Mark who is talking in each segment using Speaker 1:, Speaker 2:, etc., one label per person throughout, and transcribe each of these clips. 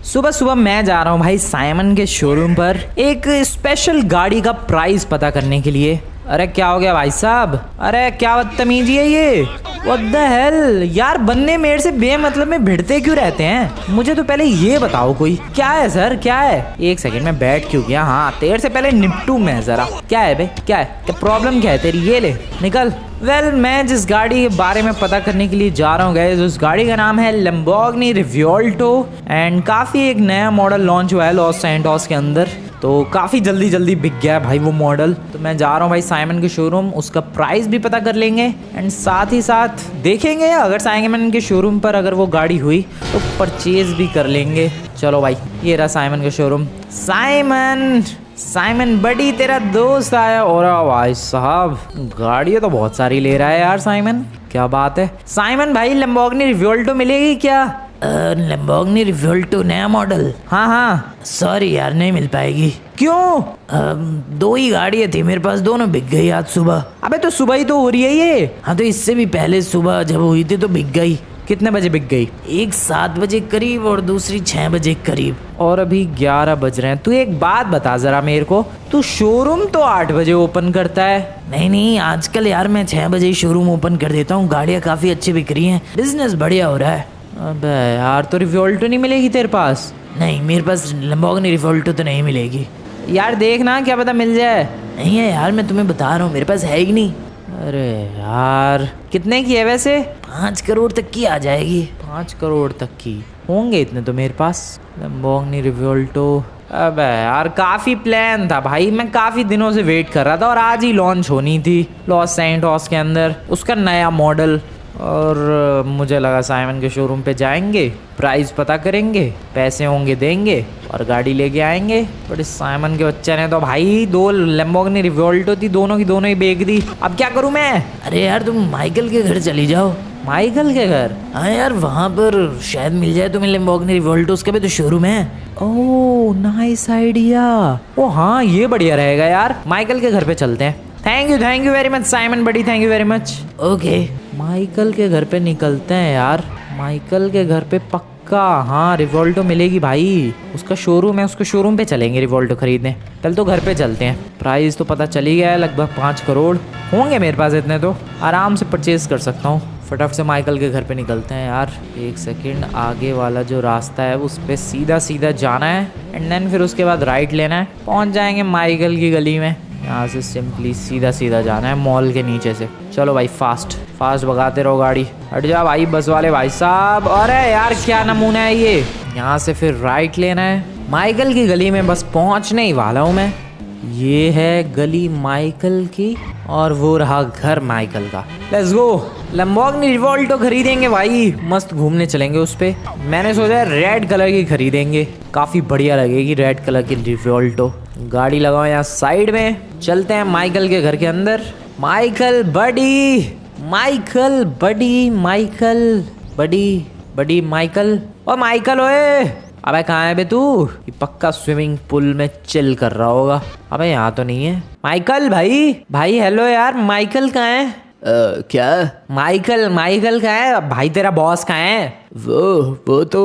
Speaker 1: सुबह सुबह मैं जा रहा हूँ भाई साइमन के शोरूम पर एक स्पेशल गाड़ी का प्राइस पता करने के लिए। अरे क्या हो गया भाई साहब? अरे क्या बदतमीजी है ये? व्हाट द हेल यार, बंदे मेरे से बेमतलब में भिड़ते क्यों रहते हैं? मुझे तो पहले ये बताओ कोई। क्या है सर, क्या है? एक सेकंड में बैठ क्यों गया? हाँ तेरे से पहले निपटू मैं जरा। क्या है बे, क्या है, क्या प्रॉब्लम क्या है तेरी? ये ले निकल। वेल मैं जिस गाड़ी के बारे में पता करने के लिए जा रहा हूँ गाइस, उस गाड़ी का नाम है लैम्बोर्गिनी रिवोल्टो एंड काफ़ी एक नया मॉडल लॉन्च हुआ है लॉस सैंटोस के अंदर, तो काफ़ी जल्दी बिक गया है भाई वो मॉडल। तो मैं जा रहा हूँ भाई साइमन के शोरूम, उसका प्राइस भी पता कर लेंगे एंड साथ ही साथ देखेंगे अगर साइमन के शोरूम पर अगर वो गाड़ी हुई तो परचेज भी कर लेंगे। चलो भाई ये रहा साइमन का शोरूम। साइमन बड़ी तेरा दोस्त आया। और भाई साहब गाड़ियाँ तो बहुत सारी ले रहा है यार साइमन, क्या बात है। साइमन भाई लैम्बोर्गिनी रिवोल्टो मिलेगी क्या? लैम्बोर्गिनी रिवोल्टो नया मॉडल? हाँ सॉरी यार नहीं मिल पाएगी। क्यों? दो ही गाड़ियाँ थी मेरे पास, दोनों बिक गई आज सुबह। अबे तो सुबह ही तो हो रही है ये। हाँ तो इससे भी पहले सुबह जब हुई थी तो बिक गई। कितने बजे बिक गई? एक 7 बजे करीब और दूसरी 6 बजे करीब, और अभी 11 बज रहे हैं। तू एक बात बता जरा मेरे को, तू शोरूम तो 8 बजे ओपन करता है। नहीं आजकल यार मैं 6 बजे ही शोरूम ओपन कर देता हूँ, गाड़ियाँ काफ़ी अच्छी बिक रही हैं, बिजनेस बढ़िया हो रहा है। अबे यार तो रिवोल्टो नहीं मिलेगी तेरे पास? नहीं मेरे पास लैम्बोर्गिनी रिवोल्टो तो नहीं मिलेगी यार, देखना क्या पता मिल जाए। नहीं है यार मैं तुम्हें बता रहा हूँ, मेरे पास है ही नहीं। अरे यार कितने की है वैसे? 5 करोड़ तक की आ जाएगी। 5 करोड़ तक की होंगे इतने तो मेरे पास। लैम्बोर्गिनी रिवोल्टो, अबे यार काफ़ी प्लान था भाई, मैं काफ़ी दिनों से वेट कर रहा था और आज ही लॉन्च होनी थी लॉस सैंटोस के अंदर उसका नया मॉडल। और मुझे लगा साइमन के शोरूम पे जाएंगे, प्राइस पता करेंगे, पैसे होंगे देंगे और गाड़ी लेके आएंगे। बट इस साइमन के बच्चे ने तो भाई 2 लैम्बोर्गिनी रिवोल्टो थी, दोनों की दोनों ही बेच दी। अब क्या करूं मैं? अरे यार तुम माइकल के घर चली जाओ। माइकल के घर? हाँ यार वहाँ पर शायद मिल जाए तुम्हें लैम्बोर्गिनी रिवोल्टो, उसका भी तो शोरूम है। Oh nice idea. ओ हाँ ये बढ़िया रहेगा यार, माइकल के घर पे चलते हैं। Thank you very much Simon buddy, thank you very much. Okay Michael के घर पे निकलते हैं यार, माइकल के घर पे पक्का हाँ रिवोल्टो मिलेगी भाई, उसका शोरूम है, उसके शोरूम पे चलेंगे रिवोल्टो खरीदने। चल तो घर पे चलते हैं। प्राइस तो पता चली गया है, लगभग 5 करोड़ होंगे मेरे पास, इतने तो आराम से परचेज कर सकता हूँ। फटाफट से माइकल के घर पे निकलते हैं यार। एक सेकंड, आगे वाला जो रास्ता है उस पर सीधा जाना है एंड देन फिर उसके बाद राइट लेना है, पहुँच जाएंगे माइकल की गली में। यहाँ से सिंपली सीधा जाना है मॉल के नीचे से। चलो भाई फास्ट भगाते रहो गाड़ी। हट जा भाई बस वाले भाई साहब। अरे यार क्या नमूना है ये। यहाँ से फिर राइट लेना है, माइकल की गली में बस पहुँचने ही वाला हूँ मैं। ये है गली माइकल की और वो रहा घर माइकल का। लेट्स गो, लैम्बोर्गिनी रिवोल्टो खरीदेंगे भाई, मस्त घूमने चलेंगे उस पे। मैंने सोचा रेड कलर की खरीदेंगे, काफ़ी बढ़िया लगेगी रेड कलर की रिवोल्टो। गाड़ी लगाओ यहाँ साइड में, चलते हैं माइकल के घर के अंदर। माइकल बड़ी माइकल ओ माइकल ओए। अबे कहाँ है बे तू? ये पक्का स्विमिंग पूल में चिल कर रहा होगा। अबे यहाँ तो नहीं है माइकल। भाई हेलो यार, माइकल कहाँ है?
Speaker 2: क्या?
Speaker 1: माइकल कहाँ है भाई? तेरा बॉस कहाँ है?
Speaker 2: वो तो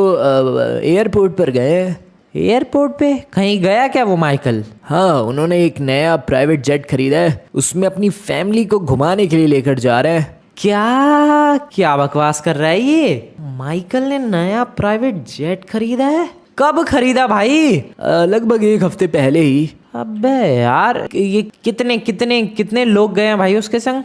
Speaker 2: एयरपोर्ट पर गए हैं।
Speaker 1: एयरपोर्ट पे कहीं गया क्या वो माइकल?
Speaker 2: हाँ उन्होंने एक नया प्राइवेट जेट खरीदा है, उसमें अपनी फैमिली को घुमाने के लिए लेकर जा रहे हैं।
Speaker 1: क्या बकवास कर रहा है ये? माइकल ने नया प्राइवेट जेट खरीदा है? कब खरीदा भाई?
Speaker 2: लगभग 1 हफ्ते पहले ही।
Speaker 1: अबे यार ये कितने लोग गए हैं भाई उसके संग?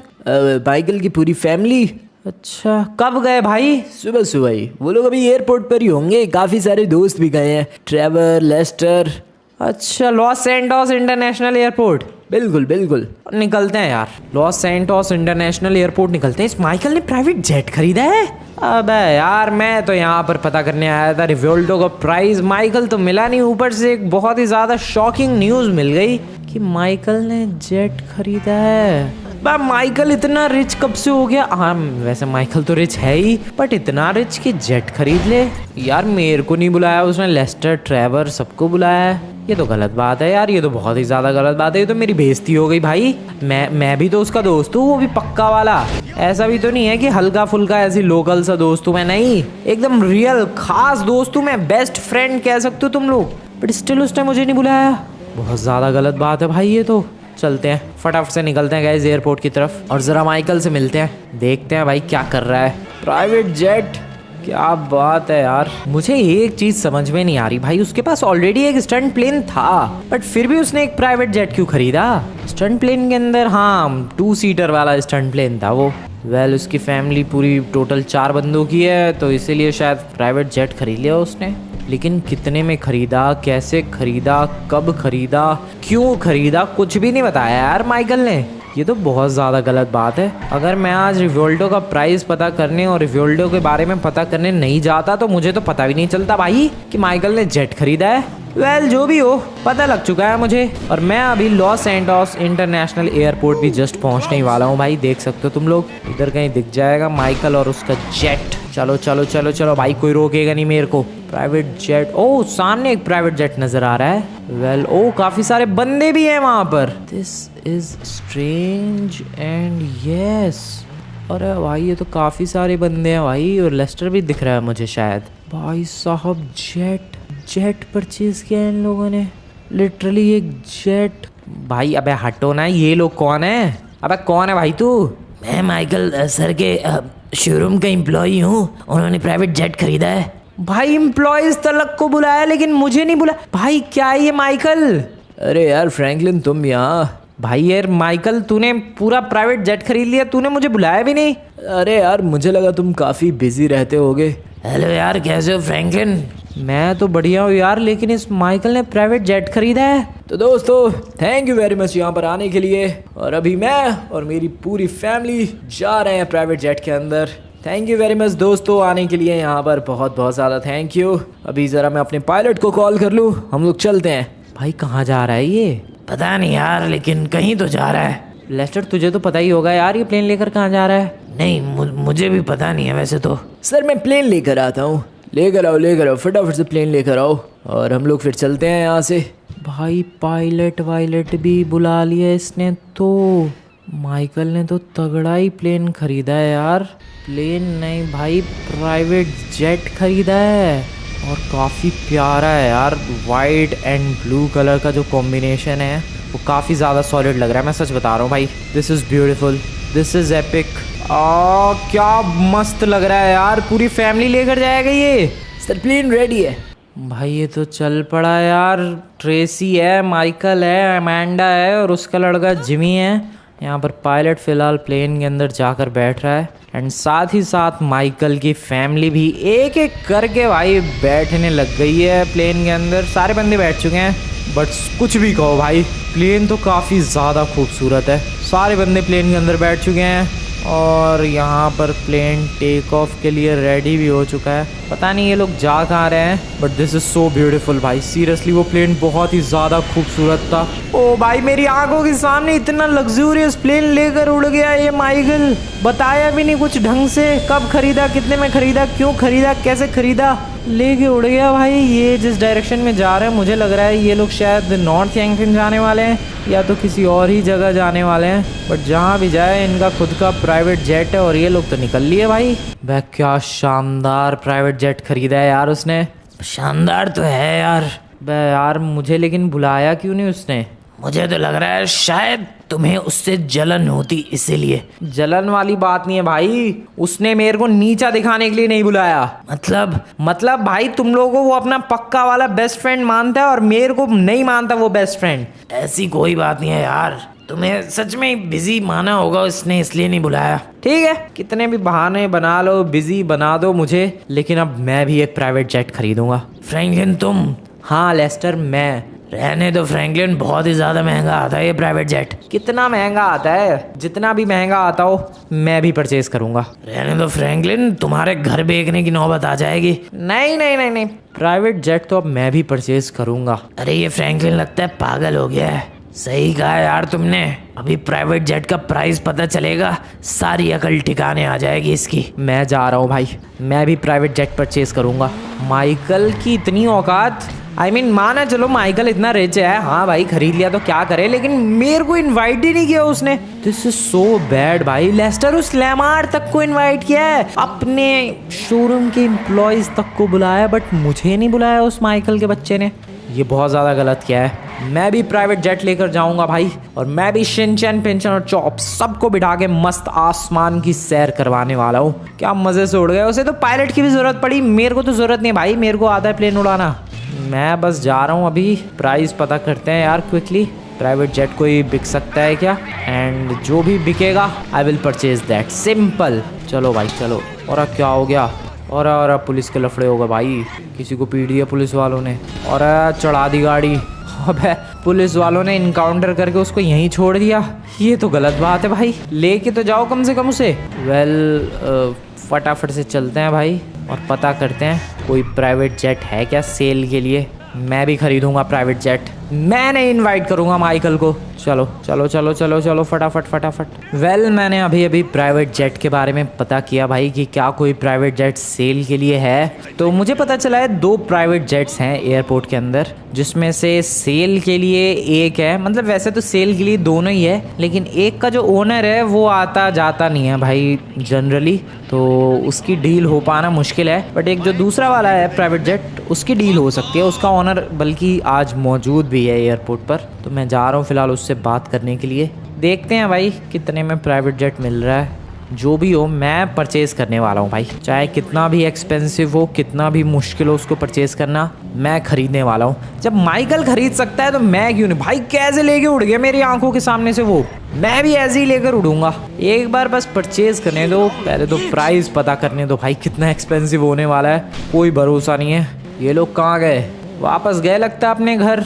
Speaker 2: माइकल की पूरी फैमिली।
Speaker 1: अच्छा कब गए भाई?
Speaker 2: सुबह ही। वो लोग अभी एयरपोर्ट पर ही होंगे, काफी सारे दोस्त भी गए हैं, ट्रेवर, लेस्टर।
Speaker 1: अच्छा लॉस सैंटोस इंटरनेशनल एयरपोर्ट।
Speaker 2: बिल्कुल
Speaker 1: निकलते हैं यार, लॉस सैंटोस इंटरनेशनल एयरपोर्ट निकलते हैं। इस माइकल ने प्राइवेट जेट खरीदा है? अबे यार मैं तो यहाँ पर पता करने आया था रिवोल्टो का प्राइस, माइकल तो मिला नहीं। ऊपर से एक बहुत ही ज़्यादा शॉकिंग न्यूज़ मिल गई कि माइकल ने जेट खरीदा है। माइकल इतना रिच कब से हो गया? हाँ वैसे माइकल तो रिच है ही, बट इतना रिच कि जेट खरीद ले। यार मेरे को नहीं बुलाया उसने, लेस्टर, ट्रेवर सबको बुलाया है। ये तो गलत बात है यार, ये तो बहुत ही ज्यादा गलत बात है। ये तो मेरी बेइज्जती हो गई भाई। मैं भी तो उसका दोस्त हूँ, वो भी पक्का वाला। ऐसा भी तो नहीं है कि हल्का फुल्का ऐसी लोकल सा दोस्त हूँ मैं, नहीं, एकदम रियल खास दोस्त हूँ मैं, बेस्ट फ्रेंड कह सकते हो तुम लोग। बट स्टिल उसने मुझे नहीं बुलाया, बहुत ज्यादा गलत बात है भाई ये तो। चलते हैं फटाफट से, निकलते हैं गाइस एयरपोर्ट की तरफ और जरा माइकल से मिलते हैं, देखते हैं भाई क्या कर रहा है। प्राइवेट जेट, क्या बात है यार। मुझे एक चीज समझ में नहीं आ रही भाई, उसके पास ऑलरेडी एक स्टंट प्लेन था, बट फिर भी उसने एक प्राइवेट जेट क्यों खरीदा? स्टंट प्लेन के अंदर, हाँ 2 सीटर वाला स्टंट प्लेन था वो। वेल उसकी फैमिली पूरी टोटल 4 बंदों की है, तो इसीलिए शायद प्राइवेट जेट खरीद लिया उसने। लेकिन कितने में खरीदा, कैसे खरीदा, कब खरीदा, क्यों खरीदा, कुछ भी नहीं बताया यार माइकल ने। ये तो बहुत ज़्यादा गलत बात है। अगर मैं आज रिवोल्टो का प्राइस पता करने और रिवोल्टो के बारे में पता करने नहीं जाता तो मुझे तो पता भी नहीं चलता भाई कि माइकल ने जेट खरीदा है। वेल जो भी हो, पता लग चुका है मुझे, और मैं अभी लॉस सैंटोस इंटरनेशनल एयरपोर्ट भी जस्ट पहुंचने ही वाला हूँ भाई। देख सकते हो तुम लोग, इधर कहीं दिख जाएगा माइकल और उसका जेट। चलो चलो चलो चलो भाई, कोई रोकेगा नहीं मेरे को। प्राइवेट जेट, ओ सामने एक प्राइवेट जेट नजर आ रहा है। वेल ओ काफी सारे बंदे भी हैं वहां पर। This is strange and yes. अरे भाई ये तो काफी सारे बंदे हैं भाई, और लेस्टर भी दिख रहा है मुझे शायद। भाई साहब जेट परचेज किया इन लोगों ने, लिटरली एक जेट। भाई अबे हटो ना, ये लोग कौन है? अबे कौन है भाई तू?
Speaker 3: मैं माइकल सर के शोरूम का एम्प्लॉई हूँ, उन्होंने प्राइवेट जेट खरीदा है।
Speaker 1: भाई एम्प्लॉयज तलक को बुलाया लेकिन मुझे नहीं बुलाया। भाई क्या है ये माइकल?
Speaker 2: अरे यार फ्रैंकलिन तुम यहाँ?
Speaker 1: भाई यार माइकल तूने पूरा प्राइवेट जेट खरीद लिया, तूने मुझे बुलाया भी नहीं।
Speaker 2: अरे यार मुझे लगा तुम काफ़ी बिजी रहते होगे।
Speaker 3: हेलो यार, कैसे हो फ्रैंकलिन?
Speaker 1: मैं तो बढ़िया हूँ यार, लेकिन इस माइकल ने प्राइवेट जेट खरीदा है।
Speaker 2: तो दोस्तों थैंक यू वेरी मच यहाँ पर आने के लिए, और अभी मैं और मेरी पूरी फैमिली जा रहे हैं प्राइवेट जेट के अंदर। थैंक यू वेरी मच दोस्तों आने के लिए यहाँ पर, बहुत बहुत ज़्यादा थैंक यू। अभी ज़रा मैं अपने पायलट को कॉल कर लूँ, हम लोग चलते हैं।
Speaker 1: भाई कहाँ जा रहा है ये?
Speaker 3: पता नहीं यार, लेकिन कहीं तो जा रहा है।
Speaker 1: लेस्टर तुझे तो पता ही होगा यार, ये प्लेन लेकर कहाँ जा रहा है?
Speaker 3: नहीं मुझे भी पता नहीं है वैसे तो।
Speaker 2: सर मैं प्लेन लेकर आता हूँ, लेकर आओ फटाफट से प्लेन लेकर आओ, और हम लोग फिर चलते हैं यहाँ से।
Speaker 1: भाई पायलट वायलट भी बुला लिया इसने तो। माइकल ने तो तगड़ा ही प्लेन खरीदा है यार। प्लेन नहीं भाई, प्राइवेट जेट खरीदा है, और काफ़ी प्यारा है यार। वाइट एंड ब्लू कलर का जो कॉम्बिनेशन है वो काफ़ी ज़्यादा सॉलिड लग रहा है, मैं सच बता रहा हूँ भाई। This is beautiful, this is epic. क्या मस्त लग रहा है यार, पूरी फैमिली लेकर जाएगा ये।
Speaker 2: सर प्लेन रेडी है।
Speaker 1: भाई ये तो चल पड़ा यार। ट्रेसी है, माइकल है, अमेंडा है, और उसका लड़का जिमी है। यहाँ पर पायलट फ़िलहाल प्लेन के अंदर जाकर बैठ रहा है, एंड साथ ही साथ माइकल की फैमिली भी एक एक करके भाई बैठने लग गई है प्लेन के अंदर। सारे बंदे बैठ चुके हैं, बट कुछ भी कहो भाई प्लेन तो काफ़ी ज़्यादा खूबसूरत है। सारे बंदे प्लेन के अंदर बैठ चुके हैं, और यहाँ पर प्लेन टेक ऑफ के लिए रेडी भी हो चुका है। पता नहीं ये लोग जा कहाँ रहे हैं, but this is so beautiful भाई। सीरियसली वो प्लेन बहुत ही ज़्यादा खूबसूरत था। ओ भाई मेरी आंखों के सामने इतना लग्जूरियस प्लेन लेकर उड़ गया ये माइकल। बताया भी नहीं कुछ ढंग से, कब खरीदा, कितने में खरीदा, क्यों खरीदा, कैसे खरीदा, लेके उड़ गया भाई। ये जिस डायरेक्शन में जा रहे हैं मुझे लग रहा है ये लोग शायद नॉर्थ यंगफिन जाने वाले हैं, या तो किसी और ही जगह जाने वाले हैं। बट जहाँ भी जाए इनका खुद का प्राइवेट जेट है, और ये लोग तो निकल लिए भाई। वह क्या शानदार प्राइवेट जेट खरीदा है यार उसने।
Speaker 3: शानदार तो है यार।
Speaker 1: बे यार मुझे लेकिन बुलाया क्यों नहीं उसने?
Speaker 3: मुझे तो लग रहा है शायद तुम्हें उससे जलन होती, इसीलिए।
Speaker 1: जलन वाली बात नहीं है भाई, उसने मेरे को नीचा दिखाने के लिए नहीं बुलाया। मतलब भाई तुम लोगों को वो अपना पक्का वाला बेस्ट फ्रेंड मानता है, और मेरे को नहीं मानता वो बेस्ट फ्रेंड।
Speaker 3: ऐसी कोई बात नहीं है यार, तुम्हें सच में बिजी माना होगा इसने, इसलिए नहीं बुलाया।
Speaker 1: ठीक है, कितने भी बहाने बना लो, बिजी बना दो मुझे, लेकिन अब मैं भी एक प्राइवेट जेट खरीदूंगा।
Speaker 3: फ्रैंकलिन तुम?
Speaker 1: हाँ लेस्टर मैं।
Speaker 3: रहने दो फ्रैंकलिन, बहुत ही ज़्यादा महंगा आता है ये प्राइवेट जेट।
Speaker 1: कितना महंगा आता है? जितना भी महंगा आता हो मैं भी परचेज करूंगा।
Speaker 3: रहने दो फ्रैंकलिन, तुम्हारे घर बेचने की नौबत आ जाएगी।
Speaker 1: नहीं, प्राइवेट जेट तो अब मैं भी परचेज करूंगा।
Speaker 3: अरे ये फ्रैंकलिन लगता है पागल हो गया है। सही कहा यार तुमने। अभी प्राइवेट जेट का प्राइस पता चलेगा, सारी अकल ठिकाने आ जाएगी इसकी।
Speaker 1: मैं जा रहा हूँ भाई, मैं भी प्राइवेट जेट परचेज करूँगा। माइकल की इतनी औकात, आई मीन माना चलो माइकल इतना रिच है, हाँ भाई खरीद लिया तो क्या करे, लेकिन मेरे को इनवाइट ही नहीं किया उसने। दिस इज सो बैड भाई। लेस्टर उस लैमार तक को इनवाइट किया है, अपने शोरूम के एम्प्लॉयज तक को बुलाया, बट मुझे नहीं बुलाया उस माइकल के बच्चे ने। ये बहुत ज़्यादा गलत किया है। मैं भी प्राइवेट जेट लेकर जाऊंगा भाई, और मैं भी शिनचैन पिंचन और चॉप सबको बिठा के मस्त आसमान की सैर करवाने वाला हूँ। क्या मज़े से उड़ गए। उसे तो पायलट की भी ज़रूरत पड़ी, मेरे को तो ज़रूरत नहीं भाई, मेरे को आता है प्लेन उड़ाना। मैं बस जा रहा हूँ अभी, प्राइस पता करते हैं यार क्विकली। प्राइवेट जेट कोई बिक सकता है क्या? एंड जो भी बिकेगा I will purchase that, simple. चलो भाई चलो। और क्या हो गया? और पुलिस के लफड़े हो गए भाई, किसी को पीट दिया पुलिस वालों ने, और चढ़ा दी गाड़ी। अबे पुलिस वालों ने इनकाउंटर करके उसको यहीं छोड़ दिया, ये तो गलत बात है भाई, लेके तो जाओ कम से कम उसे। फटाफट से चलते हैं भाई और पता करते हैं कोई प्राइवेट जेट है क्या सेल के लिए। मैं भी खरीदूंगा प्राइवेट जेट, मैंने इनवाइट करूंगा माइकल को। चलो चलो चलो चलो चलो फटाफट फटाफट। मैंने अभी अभी प्राइवेट जेट के बारे में पता किया भाई कि क्या कोई प्राइवेट जेट सेल के लिए है। तो मुझे पता चला है 2 प्राइवेट जेट्स हैं एयरपोर्ट के अंदर, जिसमें से सेल के लिए एक है, मतलब वैसे तो सेल के लिए दोनों ही है, लेकिन एक का जो ओनर है वो आता जाता नहीं है भाई जनरली, तो उसकी डील हो पाना मुश्किल है। बट एक जो दूसरा वाला है प्राइवेट जेट, उसकी डील हो सकती है, उसका ओनर बल्कि आज मौजूद भी है एयरपोर्ट पर। तो मैं जा रहा हूँ फिलहाल उससे बात करने के लिए। देखते हैं भाई कितने में प्राइवेट जेट मिल रहा है। जो भी हो मैं परचेज़ करने वाला हूँ भाई, चाहे कितना भी एक्सपेंसिव हो, कितना भी मुश्किल हो उसको परचेज़ करना, मैं खरीदने वाला हूँ। जब माइकल खरीद सकता है तो मैं क्यों नहीं भाई। कैसे लेके उड़ गया मेरी आंखों के सामने से वो, मैं भी ऐसे ही लेकर उड़ूंगा। एक बार बस परचेज़ करने दो, पहले तो प्राइस पता करने दो भाई कितना एक्सपेंसिव होने वाला है, कोई भरोसा नहीं है। ये लोग कहाँ गए? वापस गए लगता है अपने घर।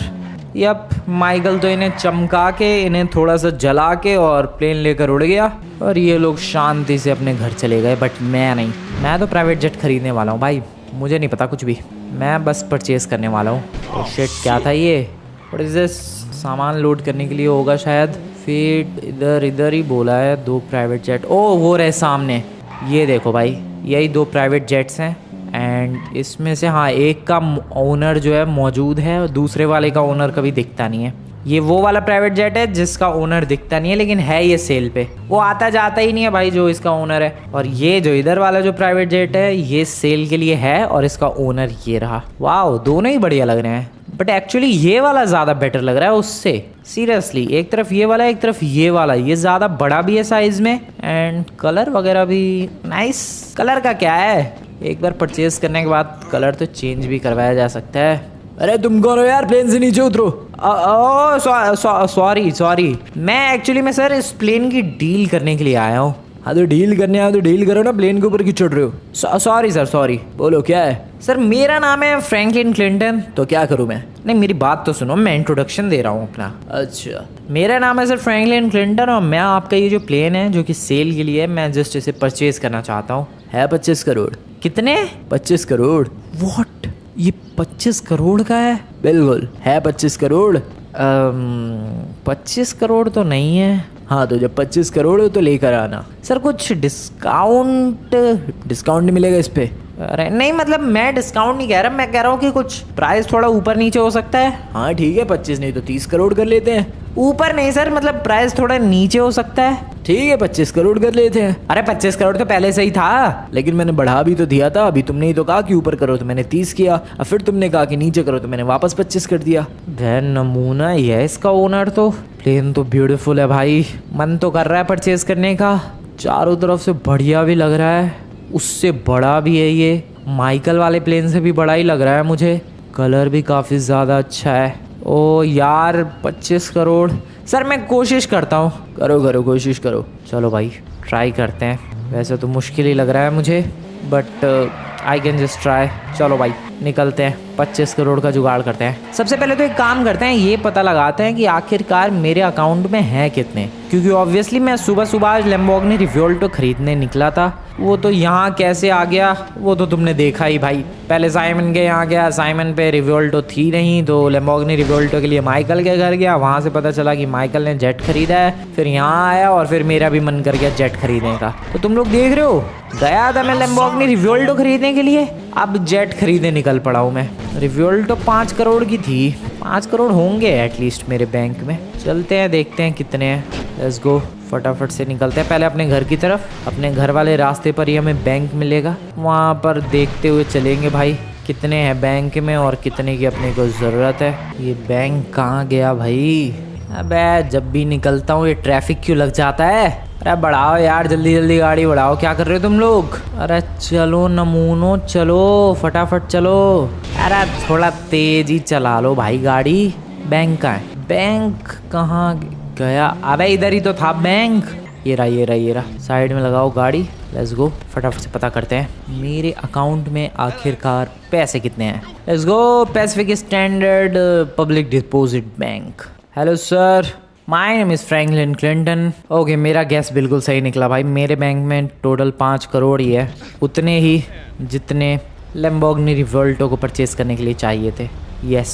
Speaker 1: यप, माइकल तो इन्हें चमका के, इन्हें थोड़ा सा जला के और प्लेन लेकर उड़ गया, और ये लोग शांति से अपने घर चले गए। बट मैं नहीं, मैं तो प्राइवेट जेट खरीदने वाला हूँ भाई, मुझे नहीं पता कुछ भी, मैं बस परचेज़ करने वाला हूँ। और शिट, क्या था ये? What is this? सामान लोड करने के लिए होगा शायद। फिर इधर ही बोला है 2 प्राइवेट जेट। ओ वो रहे सामने, ये देखो भाई, यही 2 प्राइवेट जेट्स हैं। एंड इसमें से हाँ एक का ओनर जो है मौजूद है, और दूसरे वाले का ओनर कभी दिखता नहीं है। ये वो वाला प्राइवेट जेट है जिसका ओनर दिखता नहीं है, लेकिन है ये सेल पे, वो आता जाता ही नहीं है भाई जो इसका ओनर है। और ये जो इधर वाला जो प्राइवेट जेट है ये सेल के लिए है, और इसका ओनर ये रहा। वाह, दोनों ही बढ़िया लग रहे हैं, बट एक्चुअली ये वाला ज़्यादा बेटर लग रहा है उससे। सीरियसली, एक तरफ ये वाला, एक तरफ ये वाला, ये ज़्यादा बड़ा भी है साइज़ में, एंड कलर वगैरह भी नाइस। कलर का क्या है, एक बार परचेज करने के बाद कलर तो चेंज भी करवाया जा सकता है।
Speaker 2: अरे तुम कौन हो यार, प्लेन से नीचे उतरो।
Speaker 1: सॉरी, मैं एक्चुअली सर इस प्लेन की डील करने के लिए आया हूँ।
Speaker 2: हाँ तो डील करने आए तो डील करो ना, प्लेन के ऊपर क्यों चढ़ रहे हो?
Speaker 1: Sorry sir, sorry.
Speaker 2: बोलो क्या है?
Speaker 1: सर मेरा नाम है फ्रैंकलिन क्लिंटन।
Speaker 2: तो क्या करूँ मैं?
Speaker 1: नहीं मेरी बात तो सुनो, मैं इंट्रोडक्शन दे रहा हूँ अपना।
Speaker 2: अच्छा,
Speaker 1: मेरा नाम है सर फ्रैंकलिन क्लिंटन, और मैं आपका ये जो प्लेन है जो कि सेल के लिए है, मैं जस्ट इसे परचेज करना चाहता हूँ।
Speaker 2: है 25 करोड़।
Speaker 1: कितने?
Speaker 2: 25 करोड़।
Speaker 1: व्हाट, ये 25 करोड़ का है?
Speaker 2: बिल्कुल है 25 करोड़।
Speaker 1: 25 करोड़ तो नहीं है।
Speaker 2: हाँ तो जब 25 करोड़ हो तो लेकर आना।
Speaker 1: सर कुछ डिस्काउंट
Speaker 2: नहीं मिलेगा इस पे?
Speaker 1: अरे नहीं, मतलब मैं डिस्काउंट नहीं कह रहा, मैं कह रहा हूँ कि कुछ प्राइस थोड़ा ऊपर नीचे हो सकता है।
Speaker 2: हाँ ठीक है, 25 नहीं तो 30 करोड़ कर लेते हैं।
Speaker 1: ऊपर नहीं सर, मतलब प्राइस थोड़ा नीचे हो सकता है।
Speaker 2: ठीक है 25 करोड़ कर लेते हैं।
Speaker 1: अरे 25 करोड़ तो पहले से ही था।
Speaker 2: लेकिन मैंने बढ़ा भी तो दिया था, अभी तुमने ही तो कहा कि ऊपर करो तो मैंने 30 किया, और फिर तुमने कहा कि नीचे करो तो मैंने वापस 25 कर दिया।
Speaker 1: वह नमूना ही है इसका ओनर तो। प्लेन तो ब्यूटीफुल है भाई, मन तो कर रहा है परचेज करने का, चारों तरफ से बढ़िया भी लग रहा है, उससे बड़ा भी है ये, माइकल वाले प्लेन से भी बड़ा ही लग रहा है मुझे, कलर भी काफ़ी ज़्यादा अच्छा है। ओ यार 25 करोड़, सर मैं कोशिश करता हूँ।
Speaker 2: करो कोशिश करो।
Speaker 1: चलो भाई ट्राई करते हैं, वैसे तो मुश्किल ही लग रहा है मुझे, but I can just try. चलो भाई निकलते हैं, 25 करोड़ का जुगाड़ करते हैं। सबसे पहले तो एक काम करते हैं, ये पता लगाते हैं कि आखिरकार मेरे अकाउंट में है कितने, क्योंकि ऑब्वियसली मैं सुबह आज लैम्बोर्गिनी रिवोल्टो खरीदने निकला था, वो तो यहाँ कैसे आ गया वो तो तुमने देखा ही भाई। पहले साइमन के यहाँ गया, साइमन पे रिवोल्टो थी नहीं, तो लैम्बोर्गिनी रिवोल्टो के लिए माइकल के घर गया। वहाँ से पता चला कि माइकल ने जेट खरीदा है। फिर यहाँ आया और फिर मेरा भी मन कर गया जेट खरीदने का। तो तुम लोग देख रहे हो, गया था मैं लैम्बोर्गिनी रिवोल्टो खरीदने के लिए, अब जेट खरीदने निकल पड़ा हूँ मैं। रिवोल्टो 5 करोड़ की थी, 5 करोड़ होंगे एटलीस्ट मेरे बैंक में। चलते हैं देखते हैं कितने हैं। लेट्स गो, फटाफट से निकलते हैं पहले अपने घर की तरफ। अपने घर वाले रास्ते पर ही हमें बैंक मिलेगा, वहाँ पर देखते हुए चलेंगे भाई कितने हैं बैंक में और कितने की अपने को ज़रूरत है। ये बैंक कहाँ गया भाई? अबे जब भी निकलता हूँ ये ट्रैफिक क्यों लग जाता है? अरे बढ़ाओ यार, जल्दी जल्दी गाड़ी बढ़ाओ, क्या कर रहे हो तुम लोग? अरे चलो नमूनो, चलो फटाफट चलो। अरे थोड़ा तेज ही चला लो भाई गाड़ी। बैंक कहाँ है? बैंक कहाँ गया? अबे इधर ही तो था बैंक। ये रहा ये रहा ये रहा। साइड में लगाओ गाड़ी, लेट्स गो, फटाफट से पता करते हैं मेरे अकाउंट में आखिरकार पैसे कितने हैं। Let's go, Pacific standard public deposit bank. Hello sir, my name is Franklin Clinton. Okay, मेरा गैस बिल्कुल सही निकला भाई। मेरे बैंक में टोटल 5 करोड़ ही है, उतने ही जितने लैम्बोर्गिनी रिवोल्टो को परचेज़ करने के लिए चाहिए थे। यस,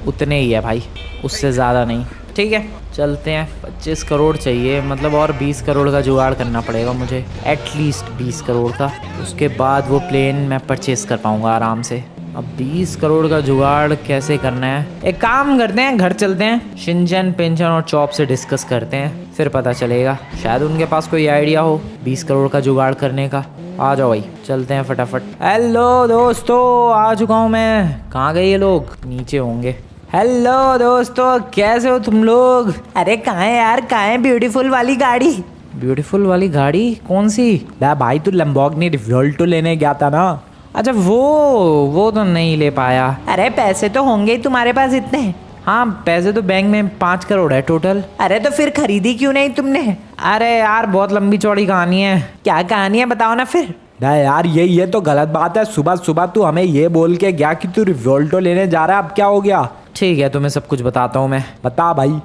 Speaker 1: उतने ही है भाई, उससे ज़्यादा नहीं। ठीक है चलते हैं। 25 करोड़ चाहिए, मतलब और 20 करोड़ का जुगाड़ करना पड़ेगा मुझे, एटलीस्ट 20 करोड़ का। उसके बाद वो प्लेन मैं परचेज़ कर पाऊँगा आराम से। अब 20 करोड़ का जुगाड़ कैसे करना है? एक काम करते हैं, घर चलते हैं, शिनचैन पिंचन और चॉप से डिस्कस करते हैं, फिर पता चलेगा। शायद उनके पास कोई आइडिया हो 20 करोड़ का जुगाड़ करने का। आ जाओ भाई, चलते हैं फटाफट। हेलो दोस्तों, आ चुका हूँ मैं। कहाँ गए ये लोग? नीचे होंगे। हेलो दोस्तों, कैसे हो तुम लोग? अरे कहाँ है यार, कहाँ है ब्यूटीफुल वाली गाड़ी? ब्यूटीफुल वाली गाड़ी कौन सी? भाई तू लैम्बोर्गिनी रिवोल्टो लेने गया था ना? अच्छा वो तो नहीं ले पाया। अरे पैसे तो होंगे ही तुम्हारे पास इतने। हाँ पैसे तो बैंक में 5 करोड़ है टोटल। अरे तो फिर खरीदी क्यों नहीं तुमने? अरे यार बहुत लंबी चौड़ी कहानी है। क्या कहानी है बताओ ना फिर।
Speaker 2: यार ये तो गलत बात है। सुबह सुबह तू हमें ये बोल के गया कि तू रिवोल्टो लेने जा रहा है, अब क्या हो गया?
Speaker 1: ठीक है तुम्हें सब कुछ बताता हूँ मैं।
Speaker 2: बता भाई।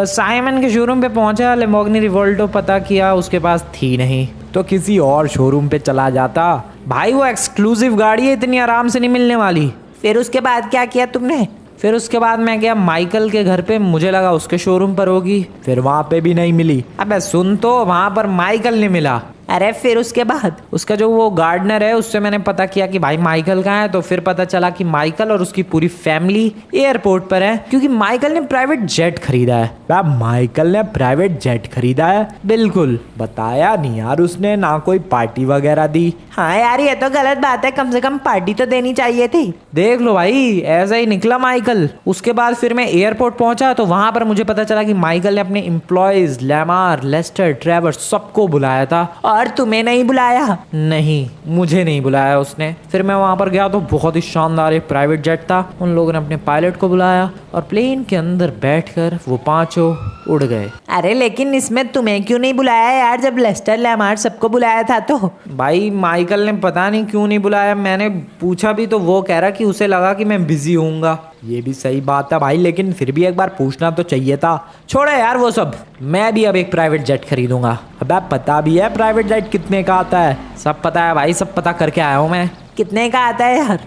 Speaker 1: साइमन के शोरूम पे पहुंचा, लैम्बोर्गिनी रिवोल्टो पता किया, उसके पास थी नहीं।
Speaker 2: तो किसी और शोरूम पे चला जाता।
Speaker 1: भाई वो एक्सक्लूसिव गाड़ी है, इतनी आराम से नहीं मिलने वाली। फिर उसके बाद क्या किया तुमने? फिर उसके बाद मैं गया माइकल के घर पे, मुझे लगा उसके शोरूम पर होगी।
Speaker 2: फिर वहाँ पे भी नहीं मिली।
Speaker 1: अबे सुन तो, वहाँ पर माइकल नहीं मिला। अरे फिर उसके बाद उसका जो वो गार्डनर है उससे मैंने पता किया कि भाई माइकल कहाँ है। तो फिर पता चला कि माइकल और उसकी पूरी फैमिली एयरपोर्ट पर है, क्योंकि माइकल ने प्राइवेट जेट खरीदा है।
Speaker 2: माइकल ने प्राइवेट जेट खरीदा है?
Speaker 1: बिल्कुल।
Speaker 2: बताया नहीं यार उसने, ना कोई पार्टी वगैरह दी।
Speaker 1: हाँ यार ये तो गलत बात है, कम से कम पार्टी तो देनी चाहिए थी। देख लो भाई, ऐसा ही निकला माइकल। उसके बाद फिर मैं एयरपोर्ट पहुंचा तो वहां पर मुझे पता चला कि माइकल ने अपने एम्प्लॉयज लैमार, लेस्टर, ट्रेवर सबको बुलाया था। और तुम्हें नहीं बुलाया? नहीं, मुझे नहीं बुलाया उसने। फिर मैं वहां पर गया तो बहुत ही शानदार एक प्राइवेट जेट था। उन लोगों ने अपने पायलट को बुलाया और प्लेन के अंदर बैठकर वो पांचों उड़ गए। अरे लेकिन इसमें तुम्हें क्यों नहीं बुलाया यार, जब लेस्टर, लैमार सबको बुलाया था? तो भाई माइकल ने पता नहीं क्यों नहीं बुलाया। मैंने पूछा भी तो वो कह रहा कि उसे लगा कि मैं बिजी होऊंगा।
Speaker 2: ये भी सही बात है भाई, लेकिन फिर भी एक बार पूछना तो चाहिए था।
Speaker 1: छोड़ो यार वो सब, मैं भी अब एक प्राइवेट जेट खरीदूंगा।
Speaker 2: अब पता भी है प्राइवेट जेट कितने का आता है?
Speaker 1: सब पता है भाई, सब पता करके आया हूँ मैं। कितने का आता है यार?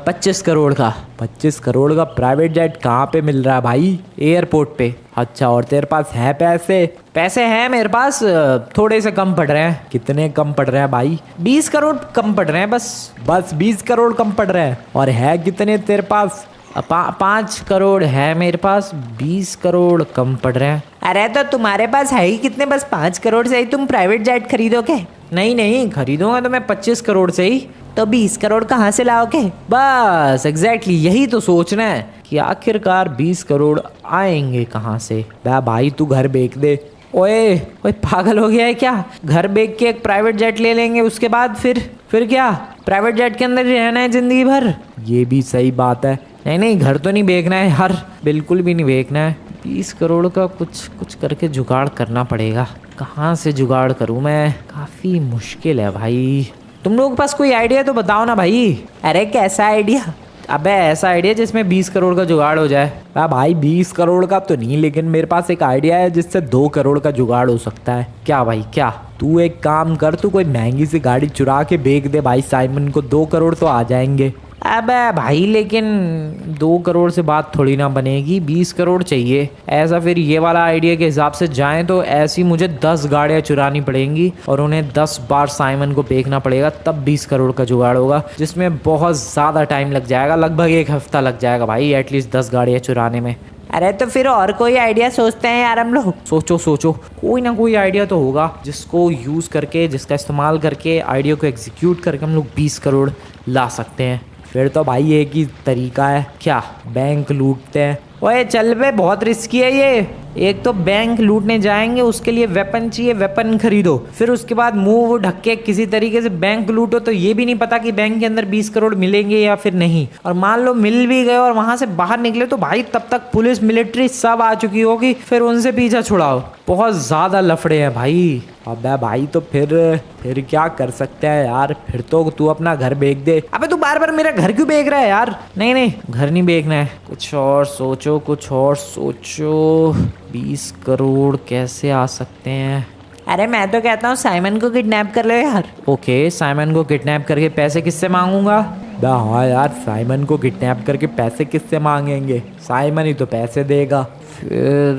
Speaker 1: 25 करोड़ का।
Speaker 2: 25 करोड़ का प्राइवेट जेट कहाँ पे मिल रहा है भाई?
Speaker 1: एयरपोर्ट पे।
Speaker 2: अच्छा, और तेरे पास है पैसे?
Speaker 1: पैसे हैं मेरे पास, थोड़े से कम पड़ रहे हैं।
Speaker 2: कितने कम पड़ रहे हैं भाई?
Speaker 1: 20 करोड़ कम पड़ रहे हैं बस।
Speaker 2: 20 करोड़ कम पड़ रहे हैं? और है कितने तेरे पास?
Speaker 1: 5 करोड़ है मेरे पास, 20 करोड़ कम पड़ रहे हैं। अरे तो तुम्हारे पास है ही कितने? बस 5 करोड़ से ही तुम प्राइवेट जेट खरीदोगे? नहीं, खरीदूंगा तो मैं 25 करोड़ से ही। तो 20 करोड़ कहाँ से लाओगे? बस एग्जैक्टली यही तो सोचना है कि आखिरकार 20 करोड़ आएंगे कहाँ से।
Speaker 2: भाई तू घर बेच दे।
Speaker 1: ओए पागल हो गया है क्या? घर बेच के एक प्राइवेट जेट ले लेंगे, उसके बाद फिर क्या? प्राइवेट जेट के अंदर ही रहना है जिंदगी भर?
Speaker 2: ये भी सही बात है।
Speaker 1: नहीं, घर तो नहीं बेचना है यार, बिल्कुल भी नहीं बेचना है। 20 करोड़ का कुछ करके जुगाड़ करना पड़ेगा। कहाँ से जुगाड़ करूँ मैं? काफ़ी मुश्किल है भाई। तुम लोगों के पास कोई आइडिया तो बताओ ना भाई। अरे कैसा आइडिया? अबे ऐसा आइडिया जिसमें 20 करोड़ का जुगाड़ हो जाए।
Speaker 2: भाई 20 करोड़ का तो नहीं, लेकिन मेरे पास एक आइडिया है जिससे 2 करोड़ का जुगाड़ हो सकता है।
Speaker 1: क्या भाई क्या?
Speaker 2: तू एक काम कर, तू कोई महंगी सी गाड़ी चुरा के बेच दे भाई साइमन को, 2 करोड़ तो आ जाएंगे।
Speaker 1: अबे भाई लेकिन 2 करोड़ से बात थोड़ी ना बनेगी, 20 करोड़ चाहिए। ऐसा फिर ये वाला आइडिया के हिसाब से जाएं तो ऐसी मुझे 10 गाड़ियाँ चुरानी पड़ेंगी और उन्हें 10 बार साइमन को बेचना पड़ेगा, तब 20 करोड़ का जुगाड़ होगा, जिसमें बहुत ज़्यादा टाइम लग जाएगा, लगभग 1 हफ्ता लग जाएगा भाई एटलीस्ट 10 गाड़ियाँ चुराने में।
Speaker 3: अरे तो फिर और कोई आइडिया सोचते हैं यार हम लोग।
Speaker 1: सोचो कोई ना कोई आइडिया तो होगा जिसको यूज़ करके, जिसका इस्तेमाल करके, आइडिया को एग्जीक्यूट करके हम लोग 20 करोड़ ला सकते हैं।
Speaker 2: फिर तो भाई एक ही तरीका है।
Speaker 1: क्या?
Speaker 2: बैंक लूटते हैं।
Speaker 1: ओए चल बे, बहुत रिस्की है ये। एक तो बैंक लूटने जाएंगे, उसके लिए वेपन चाहिए, वेपन खरीदो, फिर उसके बाद मुंह ढक के किसी तरीके से बैंक लूटो, तो ये भी नहीं पता कि बैंक के अंदर 20 करोड़ मिलेंगे या फिर नहीं। और मान लो मिल भी गए और वहां से बाहर निकले तो भाई तब तक पुलिस मिलिट्री सब आ चुकी होगी, फिर उनसे पीछा छुड़ाओ। बहुत ज्यादा लफड़े हैं भाई।
Speaker 2: अबे भाई तो फिर क्या कर सकते हैं यार? फिर तो तू अपना घर बेच दे।
Speaker 1: अबे तू बार बार मेरा घर क्यों बेच रहा है यार? नहीं घर नहीं बेचना है, कुछ और सोचो। 20 करोड़ कैसे आ सकते हैं?
Speaker 3: अरे मैं तो कहता हूँ साइमन को किडनैप कर लो यार।
Speaker 1: ओके, साइमन को किडनैप करके पैसे किससे मांगूंगा?
Speaker 2: हाँ यार, साइमन को किडनैप करके पैसे किससे मांगेंगे? साइमन ही तो पैसे देगा।
Speaker 1: फिर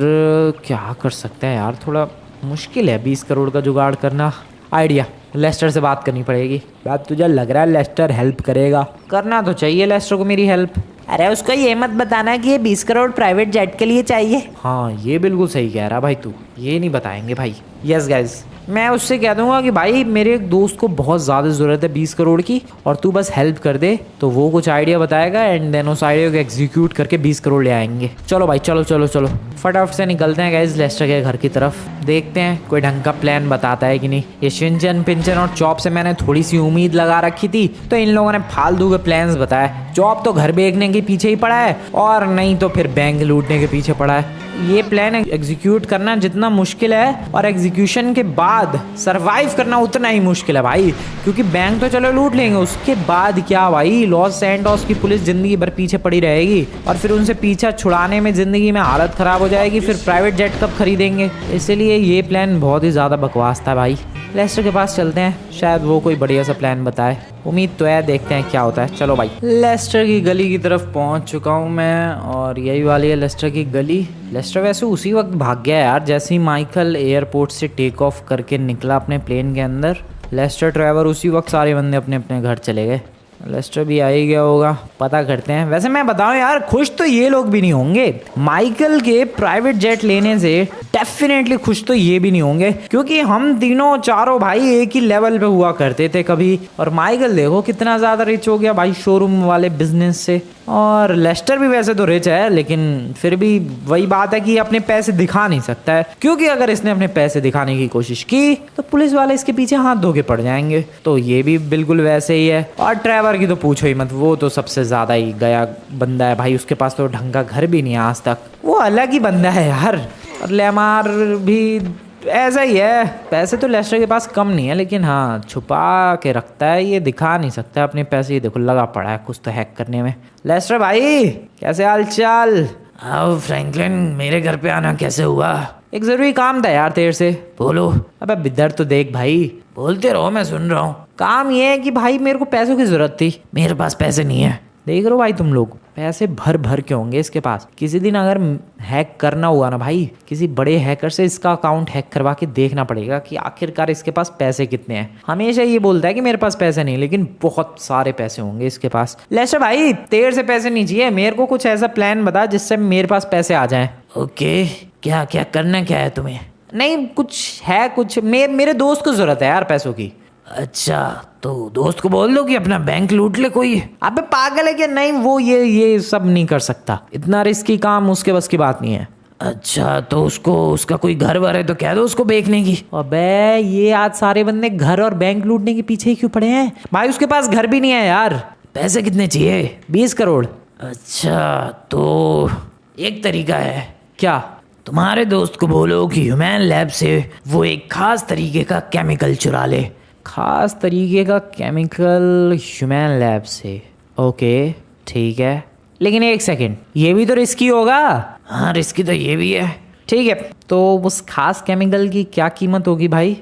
Speaker 1: क्या कर सकते हैं यार? थोड़ा मुश्किल है 20 करोड़ का जुगाड़ करना। आइडिया, लेस्टर से बात करनी पड़ेगी।
Speaker 2: बात तुझे लग रहा है लेस्टर हेल्प करेगा?
Speaker 1: करना तो चाहिए लेस्टर को मेरी हेल्प।
Speaker 3: अरे उसको ये मत बताना कि ये 20 करोड़ प्राइवेट जेट के लिए चाहिए।
Speaker 1: हाँ ये बिल्कुल सही कह रहा भाई तू, ये नहीं बताएंगे भाई। यस गाइज, मैं उससे कह दूंगा कि भाई मेरे एक दोस्त को बहुत ज़्यादा ज़रूरत है 20 करोड़ की, और तू बस हेल्प कर दे, तो वो कुछ आइडिया बताएगा एंड देन उस आइडिया को एग्जीक्यूट करके 20 करोड़ ले आएंगे। चलो भाई चलो फटाफट से निकलते हैं गाइज लेस्टर के घर की तरफ। देखते हैं कोई ढंग का प्लान बताता है कि नहीं। ये शिनचैन, पिंचन और चॉप से मैंने थोड़ी सी उम्मीद लगा रखी थी, तो इन लोगों ने फालतू के प्लान्स बताए। चॉप तो घर बेचने के पीछे ही पड़ा है और नहीं तो फिर बैंक लूटने के पीछे पड़ा है। ये प्लान एग्जीक्यूट करना जितना मुश्किल है और एग्जीक्यूशन के बाद सरवाइव करना उतना ही मुश्किल है भाई, क्योंकि बैंक तो चलो लूट लेंगे, उसके बाद क्या भाई? लॉस सैंटोस की पुलिस जिंदगी भर पीछे पड़ी रहेगी और फिर उनसे पीछा छुड़ाने में जिंदगी में हालत खराब हो जाएगी, फिर प्राइवेट जेट कब खरीदेंगे? इसलिए ये प्लान बहुत ही ज़्यादा बकवास था भाई। लेस्टर के पास चलते हैं, शायद वो कोई बढ़िया सा प्लान बताए। उम्मीद तो है, देखते हैं क्या होता है। चलो भाई, लेस्टर की गली की तरफ पहुंच चुका हूं मैं और यही वाली है लेस्टर की गली। लेस्टर वैसे उसी वक्त भाग गया यार जैसे ही माइकल एयरपोर्ट से टेक ऑफ करके निकला अपने प्लेन के अंदर। लेस्टर ट्रैवर उसी वक्त सारे बंदे अपने अपने घर चले गए। लेस्टर भी आ ही गया होगा, पता करते हैं। वैसे मैं बताऊं यार, खुश तो ये लोग भी नहीं होंगे माइकल के प्राइवेट जेट लेने से। डेफिनेटली खुश तो ये भी नहीं होंगे, क्योंकि हम तीनों चारों भाई एक ही लेवल पे हुआ करते थे कभी, और माइकल देखो कितना ज्यादा रिच हो गया भाई शोरूम वाले बिजनेस से। और लेस्टर भी वैसे तो रिच है, लेकिन फिर भी वही बात है कि अपने पैसे दिखा नहीं सकता है, क्योंकि अगर इसने अपने पैसे दिखाने की कोशिश की तो पुलिस वाले इसके पीछे हाथ धो के पड़ जाएंगे। तो ये भी बिल्कुल वैसे ही है। और ट्रैवर की तो पूछो ही मत, वो तो सबसे ज्यादा ही गया बंदा है भाई, उसके पास तो ढंग का घर भी नहीं है आज तक, वो अलग ही बंदा है यार। और लेमार भी ऐसा ही है, पैसे तो लेस्टर के पास कम नहीं है, लेकिन हाँ छुपा के रखता है, ये दिखा नहीं सकता अपने पैसे। ये देखो लगा पड़ा है कुछ तो हैक करने में। लेस्टर भाई कैसे हाल चाल?
Speaker 3: आओ फ्रैंकलिन, मेरे घर पे आना कैसे हुआ?
Speaker 1: एक जरूरी काम था यार तेरे से।
Speaker 3: बोलो।
Speaker 1: अबे इधर तो देख भाई।
Speaker 3: बोलते रहो, मैं सुन रहा हूँ।
Speaker 1: काम ये है कि भाई मेरे को पैसों की जरूरत थी।
Speaker 3: मेरे पास पैसे नहीं है।
Speaker 1: देख रहे हो भाई तुम लोग, पैसे भर भर के होंगे इसके पास। किसी दिन अगर हैक करना हुआ ना भाई, किसी बड़े हैकर से इसका अकाउंट हैक करवा के देखना पड़ेगा कि आखिरकार इसके पास पैसे कितने हैं। हमेशा ये बोलता है कि मेरे पास पैसे नहीं, लेकिन बहुत सारे पैसे होंगे इसके पास। लेस्टर भाई तेरे से पैसे नहीं चाहिए, मेरे को कुछ ऐसा प्लान बता जिससे मेरे पास पैसे आ जाएं।
Speaker 3: ओके, क्या क्या करना क्या है तुम्हें?
Speaker 1: नहीं कुछ है, कुछ मेरे दोस्त को जरूरत है यार पैसों की।
Speaker 3: अच्छा, तो दोस्त को बोल दो कि अपना बैंक लूट ले कोई।
Speaker 1: अबे पागल है क्या? नहीं, वो ये सब नहीं कर सकता, इतना रिस्की काम उसके बस की बात नहीं है।
Speaker 3: अच्छा, तो उसको उसका कोई घर वर है तो कह दो उसको बेचने की।
Speaker 1: अबे ये आज सारे बंदे घर और बैंक लूटने के पीछे ही क्यों पड़े हैं भाई? उसके पास घर भी नहीं है यार।
Speaker 3: पैसे कितने चाहिए?
Speaker 1: 20 करोड़।
Speaker 3: अच्छा, तो एक तरीका है।
Speaker 1: क्या?
Speaker 3: तुम्हारे दोस्त को बोलो कि ह्यूमन लैब से वो एक खास तरीके का केमिकल चुरा ले।
Speaker 1: खास तरीके का केमिकल ह्यूमन लैब से? ओके, ठीक है, लेकिन एक सेकेंड, ये भी तो रिस्की होगा।
Speaker 3: हाँ रिस्की तो ये भी है।
Speaker 1: ठीक है, तो उस खास केमिकल की क्या कीमत होगी भाई?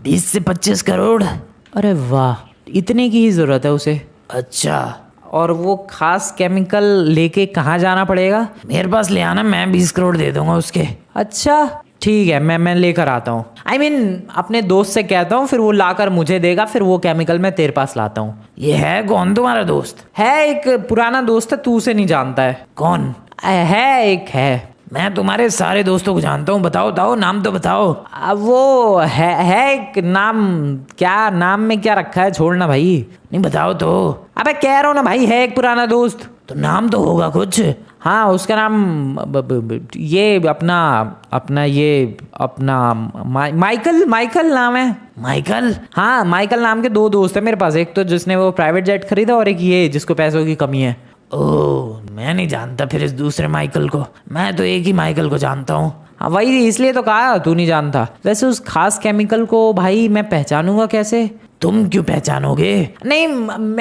Speaker 3: 20 से 25 करोड़।
Speaker 1: अरे वाह, इतने की ही ज़रूरत है उसे।
Speaker 3: अच्छा,
Speaker 1: और वो खास केमिकल लेके कहाँ जाना पड़ेगा?
Speaker 3: मेरे पास ले आना, मैं 20 करोड़ दे दूंगा उसके।
Speaker 1: अच्छा ठीक है, मैं लेकर आता हूँ। I mean, अपने दोस्त से कहता हूँ, फिर वो लाकर मुझे देगा, फिर वो केमिकल मैं तेरे पास लाता हूँ।
Speaker 3: ये है कौन तुम्हारा दोस्त?
Speaker 1: है एक पुराना दोस्त है, तू उसे नहीं जानता है।
Speaker 3: कौन?
Speaker 1: है एक है।
Speaker 3: मैं तुम्हारे सारे दोस्तों को जानता हूँ, बताओ नाम तो बताओ।
Speaker 1: अब वो है एक नाम, क्या नाम में क्या रखा है, छोड़ना भाई।
Speaker 3: नहीं बताओ तो।
Speaker 1: अबे कह रहा हूँ ना भाई, है एक पुराना दोस्त।
Speaker 3: तो नाम तो होगा कुछ।
Speaker 1: हाँ उसका नाम ये अपना माइकल नाम है।
Speaker 3: माइकल?
Speaker 1: हाँ माइकल नाम के 2 दोस्त है मेरे पास, एक तो जिसने वो प्राइवेट जेट खरीदा और एक ये जिसको पैसों की कमी है।
Speaker 3: ओह, मैं नहीं जानता फिर इस दूसरे माइकल को, मैं तो एक ही माइकल को जानता हूँ।
Speaker 1: हाँ वही, इसलिए तो कहा तू नहीं जानता। वैसे उस खास केमिकल को भाई मैं पहचानूंगा कैसे?
Speaker 3: तुम क्यों पहचानोगे?
Speaker 1: नहीं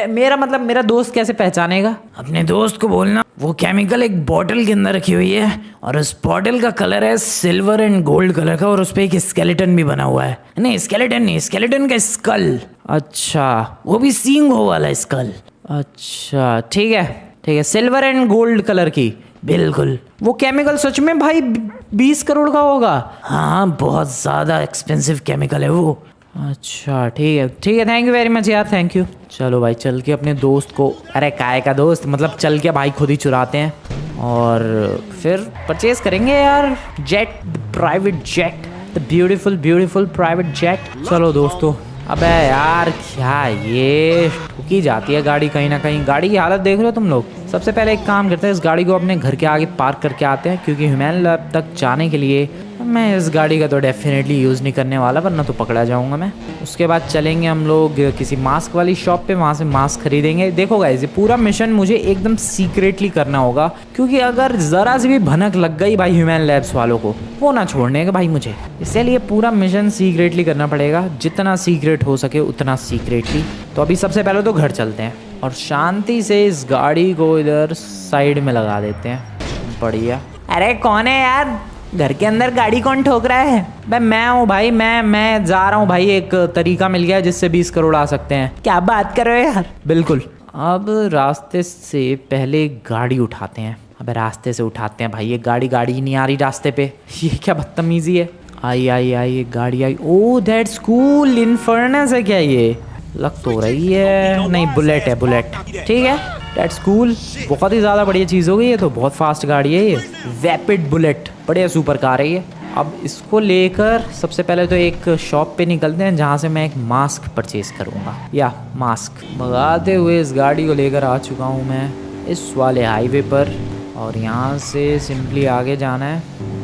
Speaker 1: मेरा मतलब, मेरा दोस्त कैसे पहचानेगा?
Speaker 3: अपने दोस्त को बोलना वो केमिकल एक बॉटल के अंदर रखी हुई है और उस बॉटल का कलर है सिल्वर एंड गोल्ड कलर का और उस पे एक स्केलेटन भी बना हुआ है। नहीं स्केलेटन नहीं, स्केलेटन का स्कल।
Speaker 1: अच्छा,
Speaker 3: वो भी सींगों वाला स्कल।
Speaker 1: अच्छा ठीक है, सिल्वर एंड गोल्ड कलर की।
Speaker 3: बिल्कुल।
Speaker 1: वो केमिकल सच में भाई 20 करोड़ का होगा?
Speaker 3: हाँ बहुत ज़्यादा एक्सपेंसिव केमिकल है वो।
Speaker 1: अच्छा ठीक है, थैंक यू वेरी मच यार, थैंक यू। चलो भाई चल के अपने दोस्त को, अरे काय का दोस्त, मतलब चल के भाई खुद ही चुराते हैं और फिर परचेज करेंगे यार jet, private jet, the beautiful private jet. चलो दोस्तों। अबे यार क्या ये ठुकी जाती है गाड़ी कहीं ना कहीं। गाड़ी की हालत देख रहे हो तुम लोग। सबसे पहले एक काम करते हैं, इस गाड़ी को अपने घर के आगे पार्क करके आते हैं, क्योंकि ह्यूमन लैब तक जाने के लिए मैं इस गाड़ी का तो डेफिनेटली यूज़ नहीं करने वाला, वरना तो पकड़ा जाऊंगा मैं। उसके बाद चलेंगे हम लोग किसी मास्क वाली शॉप पे, वहाँ से मास्क खरीदेंगे। देखो गाइस, ये पूरा मिशन मुझे एकदम सीक्रेटली करना होगा, क्योंकि अगर ज़रा सी भी भनक लग गई भाई ह्यूमन लैब्स वालों को, वो ना छोड़ने का भाई मुझे। इसलिए पूरा मिशन सीक्रेटली करना पड़ेगा, जितना सीक्रेट हो सके उतना सीक्रेटली। तो अभी सबसे पहले तो घर चलते हैं और शांति से इस गाड़ी को इधर साइड में लगा देते हैं। बढ़िया। अरे कौन है यार, घर के अंदर गाड़ी कौन ठोक रहा है? मैं हूँ भाई, मैं जा रहा हूँ भाई, एक तरीका मिल गया जिससे 20 करोड़ आ सकते हैं। क्या बात कर रहे हो यार? बिल्कुल। अब रास्ते से पहले गाड़ी उठाते हैं। अबे रास्ते से उठाते हैं भाई, ये गाड़ी ही नहीं आ रही रास्ते पे, ये क्या बदतमीजी है। आई गाड़ी आई। ओह दैट्स कूल, इन्फर्नस है क्या ये? लग तो रही है, नहीं बुलेट है, बुलेट। ठीक है दैट्स कूल, बहुत ही ज़्यादा बढ़िया चीज़ हो गई है। तो बहुत फास्ट गाड़ी है ये, रैपिड बुलेट, बढ़िया सुपर कार है ये। अब इसको लेकर सबसे पहले तो एक शॉप पे निकलते हैं जहाँ से मैं एक मास्क परचेज करूँगा, या मास्क। भगाते हुए इस गाड़ी को लेकर आ चुका हूँ मैं इस वाले हाईवे पर, और यहाँ से सिंपली आगे जाना है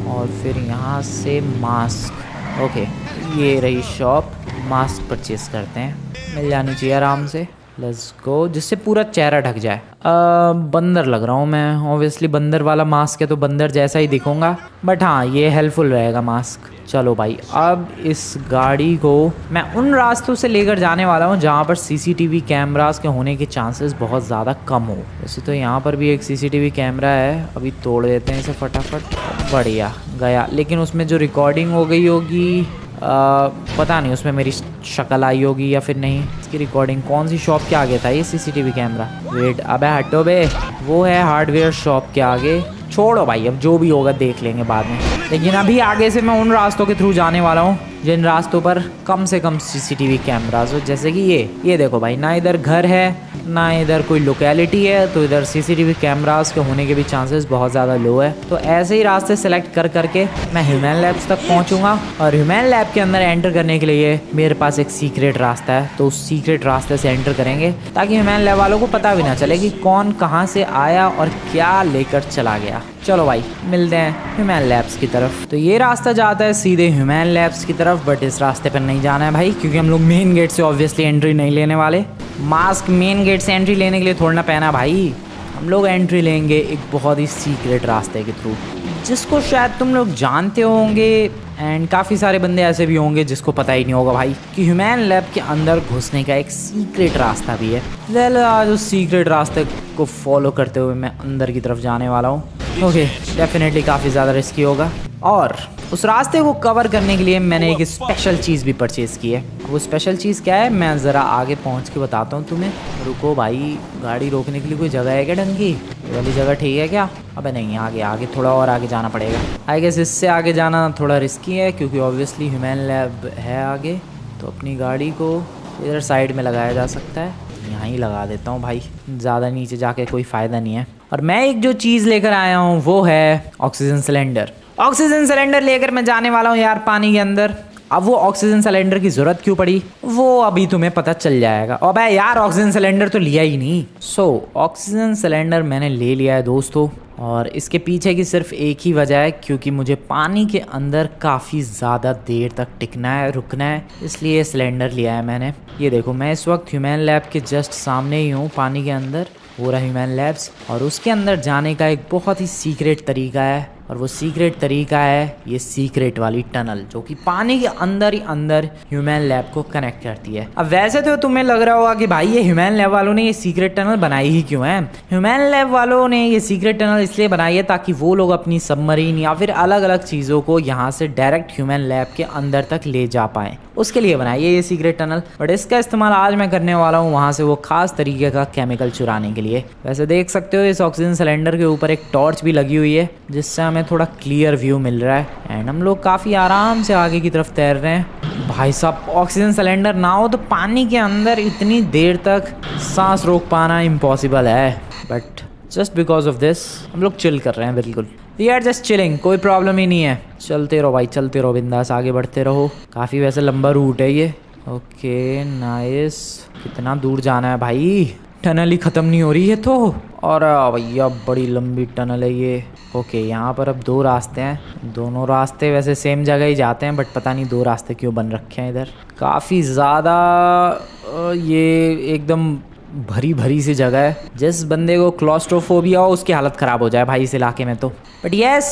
Speaker 1: और फिर यहाँ से मास्क। ओके ये रही शॉप, मास्क परचेज करते हैं, मिल जानी चाहिए आराम से। लेट्स गो, जिससे पूरा चेहरा ढक जाए। बंदर लग रहा हूँ मैं, ऑब्वियसली बंदर वाला मास्क है तो बंदर जैसा ही दिखूंगा, बट हाँ ये हेल्पफुल रहेगा मास्क। चलो भाई, अब इस गाड़ी को मैं उन रास्तों से लेकर जाने वाला हूँ जहाँ पर सीसीटीवी कैमरास के होने के चांसेस बहुत ज़्यादा कम हो। वैसे तो यहाँ पर भी एक सीसीटीवी कैमरा है, अभी तोड़ देते हैं इसे फटाफट। बढ़िया गया, लेकिन उसमें जो रिकॉर्डिंग हो गई होगी पता नहीं उसमें मेरी शक्ल आई होगी या फिर नहीं। इसकी रिकॉर्डिंग कौन सी शॉप के आगे था ये सीसीटीवी कैमरा? वेट, अबे हटो बे, वो है हार्डवेयर शॉप के आगे। छोड़ो भाई, अब जो भी होगा देख लेंगे बाद में। लेकिन अभी आगे से मैं उन रास्तों के थ्रू जाने वाला हूँ जिन रास्तों पर कम से कम सीसीटीवी कैमरास हो, जैसे कि ये देखो भाई, ना इधर घर है ना इधर कोई लोकेलिटी है, तो इधर सीसीटीवी कैमरास के होने के भी चांसेस बहुत ज़्यादा लो है। तो ऐसे ही रास्ते सेलेक्ट कर करके मैं ह्यूमन लैब्स तक पहुँचूंगा, और ह्यूमन लैब के अंदर एंटर करने के लिए मेरे पास एक सीक्रेट रास्ता है, तो उस सीक्रेट रास्ते से एंटर करेंगे ताकि ह्यूमन लैब वालों को पता भी ना चले कि कौन कहाँ से आया और क्या लेकर चला गया। चलो भाई मिलते हैं ह्यूमन लैब्स की तरफ। तो ये रास्ता जाता है सीधे ह्यूमन लैब्स की तरफ, बट इस रास्ते पर नहीं जाना है भाई, क्योंकि हम लोग मेन गेट से ऑब्वियसली एंट्री नहीं लेने वाले। मास्क मेन गेट से एंट्री लेने के लिए थोड़ा ना पहना भाई, हम लोग एंट्री लेंगे एक बहुत ही सीक्रेट रास्ते के थ्रू, जिसको शायद तुम लोग जानते होंगे एंड काफ़ी सारे बंदे ऐसे भी होंगे जिसको पता ही नहीं होगा भाई कि ह्यूमन लैब के अंदर घुसने का एक सीक्रेट रास्ता भी है। वेल आज उस सीक्रेट रास्ते को फॉलो करते हुए मैं अंदर की तरफ जाने वाला हूँ। ओके, डेफिनेटली काफ़ी ज़्यादा रिस्की होगा और उस रास्ते को कवर करने के लिए मैंने एक स्पेशल चीज़ भी परचेज़ की है। वो स्पेशल चीज़ क्या है मैं ज़रा आगे पहुँच के बताता हूँ तुम्हें। रुको भाई, गाड़ी रोकने के लिए कोई जगह है क्या ढंग की? ये वाली जगह ठीक है क्या? अबे नहीं, आगे आगे थोड़ा और आगे जाना पड़ेगा। आई गेस इससे आगे जाना थोड़ा रिस्की है क्योंकि ऑब्वियसली ह्यूमन लैब है आगे। तो अपनी गाड़ी को इधर साइड में लगाया जा सकता है, यहाँ ही लगा देता हूँ भाई, ज़्यादा नीचे जाके कोई फ़ायदा नहीं है। और मैं एक जो चीज़ लेकर आया हूँ वो है ऑक्सीजन सिलेंडर। ऑक्सीजन सिलेंडर लेकर मैं जाने वाला हूँ यार पानी के अंदर। अब वो ऑक्सीजन सिलेंडर की ज़रूरत क्यों पड़ी वो अभी तुम्हें पता चल जाएगा। अबे यार ऑक्सीजन सिलेंडर तो लिया ही नहीं। ऑक्सीजन सिलेंडर मैंने ले लिया है दोस्तों, और इसके पीछे की सिर्फ एक ही वजह है क्योंकि मुझे पानी के अंदर काफ़ी ज़्यादा देर तक टिकना है, रुकना है, इसलिए सिलेंडर लिया है मैंने। ये देखो मैं इस वक्त ह्यूमन लैब के जस्ट सामने ही हूँ पानी के अंदर, वो रहा ह्यूमन लैब्स। और उसके अंदर जाने का एक बहुत ही सीक्रेट तरीका है, और वो सीक्रेट तरीका है ये सीक्रेट वाली टनल जो कि पानी के अंदर ही अंदर ह्यूमन लैब को कनेक्ट करती है। अब वैसे तो तुम्हें लग रहा होगा कि भाई ये ह्यूमन लैब वालों ने ये सीक्रेट टनल बनाई ही क्यों है। ह्यूमन लैब वालों ने ये सीक्रेट टनल इसलिए बनाई है ताकि वो लोग अपनी सबमरीन या फिर अलग अलग चीज़ों को यहाँ से डायरेक्ट ह्यूमन लैब के अंदर तक ले जा पाएँ, उसके लिए बनाई है ये सीक्रेट टनल। बट इसका इस्तेमाल आज मैं करने वाला हूँ वहाँ से वो खास तरीके का केमिकल चुराने के लिए। वैसे देख सकते हो इस ऑक्सीजन सिलेंडर के ऊपर एक टॉर्च भी लगी हुई है जिससे हमें थोड़ा क्लियर व्यू मिल रहा है एंड हम लोग काफ़ी आराम से आगे की तरफ तैर रहे हैं। भाई साहब ऑक्सीजन सिलेंडर ना हो तो पानी के अंदर इतनी देर तक सांस रोक पाना इम्पॉसिबल है, but just because of this हम लोग चिल कर रहे हैं। बिल्कुल वी आर जस्ट चिलिंग, कोई प्रॉब्लम ही नहीं है। चलते रहो भाई, चलते रहो, बिंदास आगे बढ़ते रहो। काफ़ी वैसे लंबा रूट है ये। ओके नाइस, कितना दूर जाना है भाई, टनल ही ख़त्म नहीं हो रही है तो। और भैया बड़ी लंबी टनल है ये। ओके यहाँ पर अब दो रास्ते हैं, दोनों रास्ते वैसे सेम जगह ही जाते हैं, बट पता नहीं दो रास्ते क्यों बन रखे हैं इधर। काफ़ी ज़्यादा ये एकदम भरी भरी सी जगह है, जिस बंदे को क्लॉस्ट्रोफोबिया हो उसकी हालत ख़राब हो जाए भाई इस इलाके में तो। बट यस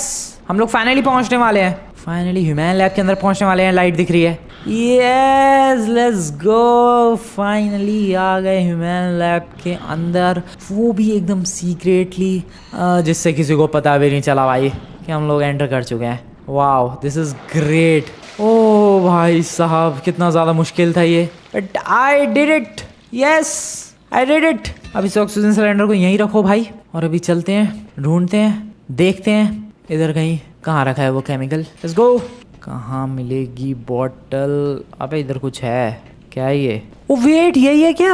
Speaker 1: हम लोग फाइनली पहुंचने वाले हैं, फाइनली ह्यूमन लैब के अंदर पहुंचने वाले हैं। लाइट दिख रही है, यस लेट्स गो, फाइनली आ गए ह्यूमन लैब के अंदर, वो भी एकदम सीक्रेटली, जिससे किसी को पता भी नहीं चला भाई कि हम लोग एंटर कर चुके हैं। Wow this is great. ओ भाई साहब कितना ज़्यादा मुश्किल था ये, but I did it, yes I did it. अब इस ऑक्सीजन सिलेंडर को यहीं रखो भाई, और अभी चलते हैं, ढूंढते हैं, देखते हैं इधर कहीं कहाँ रखा है वो केमिकल। Let's go. कहाँ मिलेगी बॉटल? अबे इधर कुछ है क्या ये? ओ वेट, यही है क्या?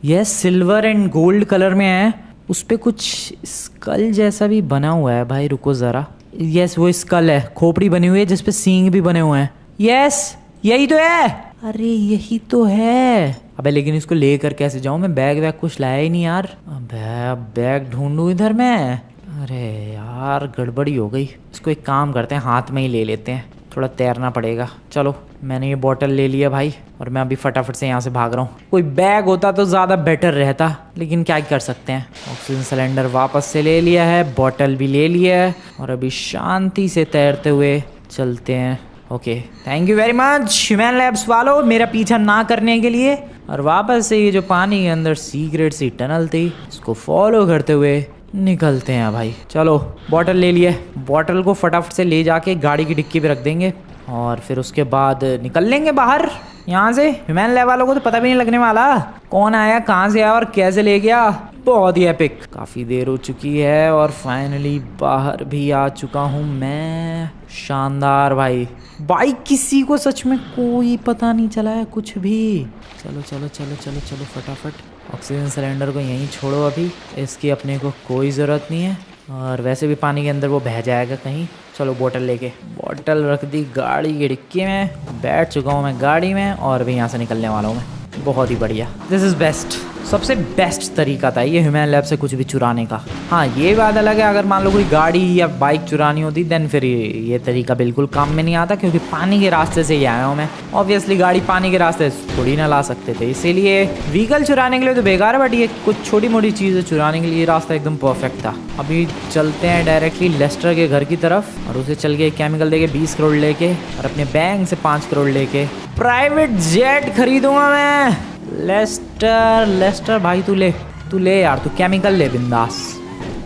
Speaker 1: Yes silver and gold colour में है, उस पे कुछ स्कल जैसा भी बना हुआ है भाई। रुको ज़रा, यस वो स्कल है, खोपड़ी बनी हुई है जिसपे सींग भी बने हुए हैं। यस यही तो है, अरे यही तो है। अबे लेकिन इसको लेकर कैसे जाऊँ मैं, बैग वैग कुछ लाया ही नहीं यार। अबे बैग ढूंढूं इधर मैं, अरे यार गड़बड़ी हो गई। इसको एक काम करते हैं, हाथ में ही ले लेते हैं, थोड़ा तैरना पड़ेगा। चलो मैंने ये बॉटल ले लिया भाई, और मैं अभी फटाफट से यहाँ से भाग रहा हूँ। कोई बैग होता तो ज़्यादा बेटर रहता, लेकिन क्या कर सकते हैं। ऑक्सीजन सिलेंडर वापस से ले लिया है, बॉटल भी ले लिया है, और अभी शांति से तैरते हुए चलते हैं। Okay thank you very much human labs वालों मेरा पीछा ना करने के लिए। और वापस से ये जो पानी के अंदर सीक्रेट सी टनल थी इसको फॉलो करते हुए निकलते हैं भाई। चलो बॉटल ले लिए, बॉटल को फटाफट से ले जाके गाड़ी की डिक्की पे रख देंगे, और फिर उसके बाद निकल लेंगे बाहर यहाँ से। ह्यूमन लैब वालों को तो पता भी नहीं लगने वाला कौन आया, कहाँ से आया और कैसे ले गया। बहुत ही एपिक। काफ़ी देर हो चुकी है और फाइनली बाहर भी आ चुका हूँ मैं। शानदार भाई, बाइक किसी को सच में कोई पता नहीं चला है कुछ भी। चलो चलो चलो चलो चलो फटाफट, ऑक्सीजन सिलेंडर को यहीं छोड़ो अभी, इसकी अपने को कोई ज़रूरत नहीं है, और वैसे भी पानी के अंदर वो बह जाएगा कहीं। चलो बोतल लेके, बॉटल रख दी गाड़ी की डिक्की में, बैठ चुका हूँ मैं गाड़ी में, और भी यहाँ से निकलने वाला हूँ मैं। बहुत ही बढ़िया, दिस इज़ बेस्ट। सबसे बेस्ट तरीका था ये ह्यूमन लैब से कुछ भी चुराने का। हाँ ये बात अलग है, अगर मान लो कोई गाड़ी या बाइक चुरानी होती देन फिर ये तरीका बिल्कुल काम में नहीं आता, क्योंकि पानी के रास्ते से ही आया हूँ मैं। ऑब्वियसली गाड़ी पानी के रास्ते थोड़ी ना ला सकते थे, इसीलिए व्हीकल चुराने के लिए तो बेकार है, बट ये कुछ छोटी मोटी चीज़ें चुराने के लिए रास्ता एकदम परफेक्ट था। अभी चलते हैं डायरेक्टली लेस्टर के घर की तरफ और उसे चल के केमिकल दे के 20 करोड़ लेके और अपने बैंक से 5 करोड़ लेके प्राइवेट जेट खरीदूंगा मैं। लेस्टर भाई तू ले यार, तू केमिकल ले बिंदास।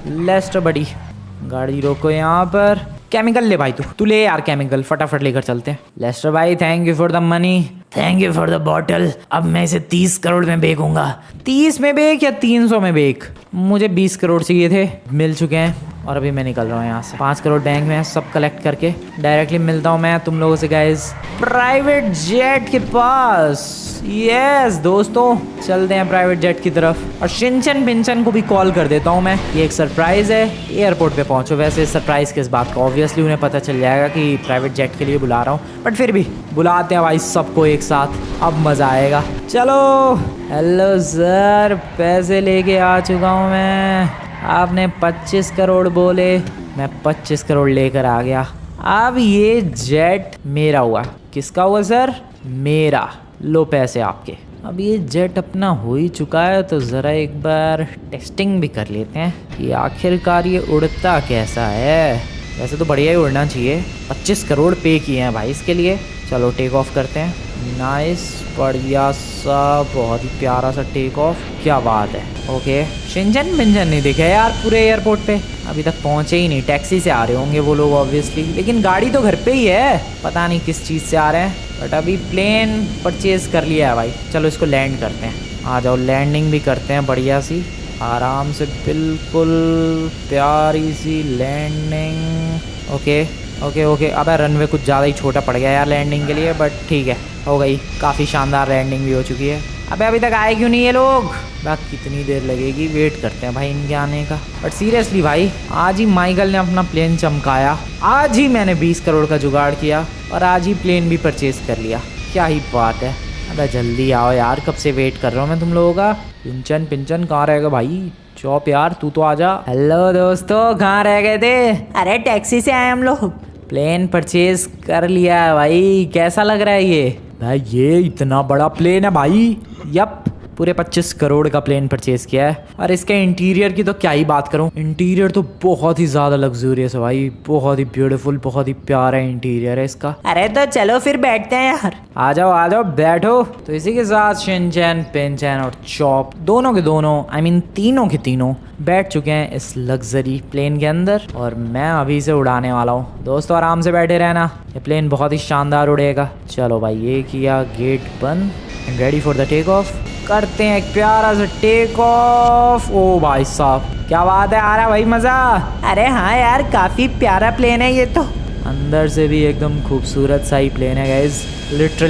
Speaker 1: लेस्टर बड़ी गाड़ी रोको यहाँ पर, केमिकल ले भाई, तू ले यार केमिकल, फटाफट लेकर चलते हैं। लेस्टर भाई thank you for the money.
Speaker 3: Thank you for the bottle. अब मैं इसे 30 करोड़ में बेचूंगा।
Speaker 1: 30 में बेच या 300 में बेच? मुझे 20 करोड़ चाहिए थे, मिल चुके हैं और अभी मैं निकल रहा हूँ यहाँ से। 5 करोड़ बैंक में है, सब कलेक्ट करके डायरेक्टली मिलता हूँ मैं तुम लोगों से गाइस प्राइवेट जेट के पास। यस दोस्तों, चलते हैं प्राइवेट जेट की तरफ और शिनचन पिंचन को भी कॉल कर देता हूँ मैं। ये एक सरप्राइज है, एयरपोर्ट पे पहुँचो। वैसे सरप्राइज किस बात का, ऑब्वियसली उन्हें पता चल जाएगा कि प्राइवेट जेट के लिए बुला रहा हूँ, बट फिर भी बुलाते हैं भाई सबको एक साथ, अब मज़ा आएगा। चलो हेलो सर, पैसे लेके आ चुका हूँ मैं। आपने 25 करोड़ बोले, मैं 25 करोड़ लेकर आ गया। अब ये जेट मेरा हुआ। किसका हुआ सर? मेरा। लो पैसे आपके। अब ये जेट अपना हो ही चुका है तो ज़रा एक बार टेस्टिंग भी कर लेते हैं कि आखिरकार ये उड़ता कैसा है। वैसे तो बढ़िया ही उड़ना चाहिए। 25 करोड़ पे किए हैं भाई इसके लिए। चलो टेक ऑफ करते हैं। नाइस, बढ़िया सा, बहुत ही प्यारा सा टेक ऑफ। क्या बात है। ओके, शिनचन पिंचन नहीं दिखे यार पूरे एयरपोर्ट पे, अभी तक पहुंचे ही नहीं। टैक्सी से आ रहे होंगे वो लोग ऑब्वियसली, लेकिन गाड़ी तो घर पे ही है, पता नहीं किस चीज़ से आ रहे हैं। बट अभी प्लेन परचेज कर लिया है भाई। चलो इसको लैंड करते हैं। आ जाओ, लैंडिंग भी करते हैं बढ़िया सी, आराम से, बिल्कुल प्यारी सी लैंडिंग। Okay okay okay. अबे रनवे कुछ ज़्यादा ही छोटा पड़ गया यार लैंडिंग के लिए, बट ठीक है, हो गई। काफ़ी शानदार लैंडिंग भी हो चुकी है। अबे अभी तक आए क्यों नहीं ये लोग? बाकी कितनी देर लगेगी, वेट करते हैं भाई इनके आने का। बट सीरियसली भाई, आज ही माइकल ने अपना प्लेन चमकाया, आज ही मैंने 20 करोड़ का जुगाड़ किया और आज ही प्लेन भी परचेज कर लिया। क्या ही बात है। अबे जल्दी आओ यार, कब से वेट कर रहा हूँ मैं तुम लोगों का। पिंचन कहाँ रहेगा भाई? चौप यार, तू तो आजा। हेलो दोस्तों, कहाँ रह गए थे? अरे टैक्सी से आए हम लोग। प्लेन परचेज कर लिया है भाई। कैसा लग रहा है ये? भाई ये इतना बड़ा प्लेन है भाई। यप, पूरे 25 करोड़ का प्लेन परचेज किया है। और इसके इंटीरियर की तो क्या ही बात करूं, इंटीरियर तो बहुत ही ज़्यादा लग्जूरियस है भाई, बहुत ही ब्यूटीफुल, बहुत ही प्यारा इंटीरियर है इसका। अरे तो चलो फिर बैठते हैं यार। आ जाओ बैठो। तो इसी के साथ शिनचैन, पिंचैन और चॉप दोनों के दोनों, आई मीन तीनों के तीनों बैठ चुके हैं इस लग्जरी प्लेन के अंदर और मैं अभी से उड़ाने वाला हूँ। दोस्तों आराम से बैठे रहना, ये प्लेन बहुत ही शानदार उड़ेगा। चलो भाई, ये किया गेट बंद and ready for the take off. करते हैं एक प्यारा सा टेक ऑफ। ओ भाई साहब, क्या बात है, आ रहा भाई मज़ा? अरे हाँ यार, काफ़ी प्यारा प्लेन है ये तो, अंदर से भी एकदम खूबसूरत सा ही प्लेन है गाइज, लिटरली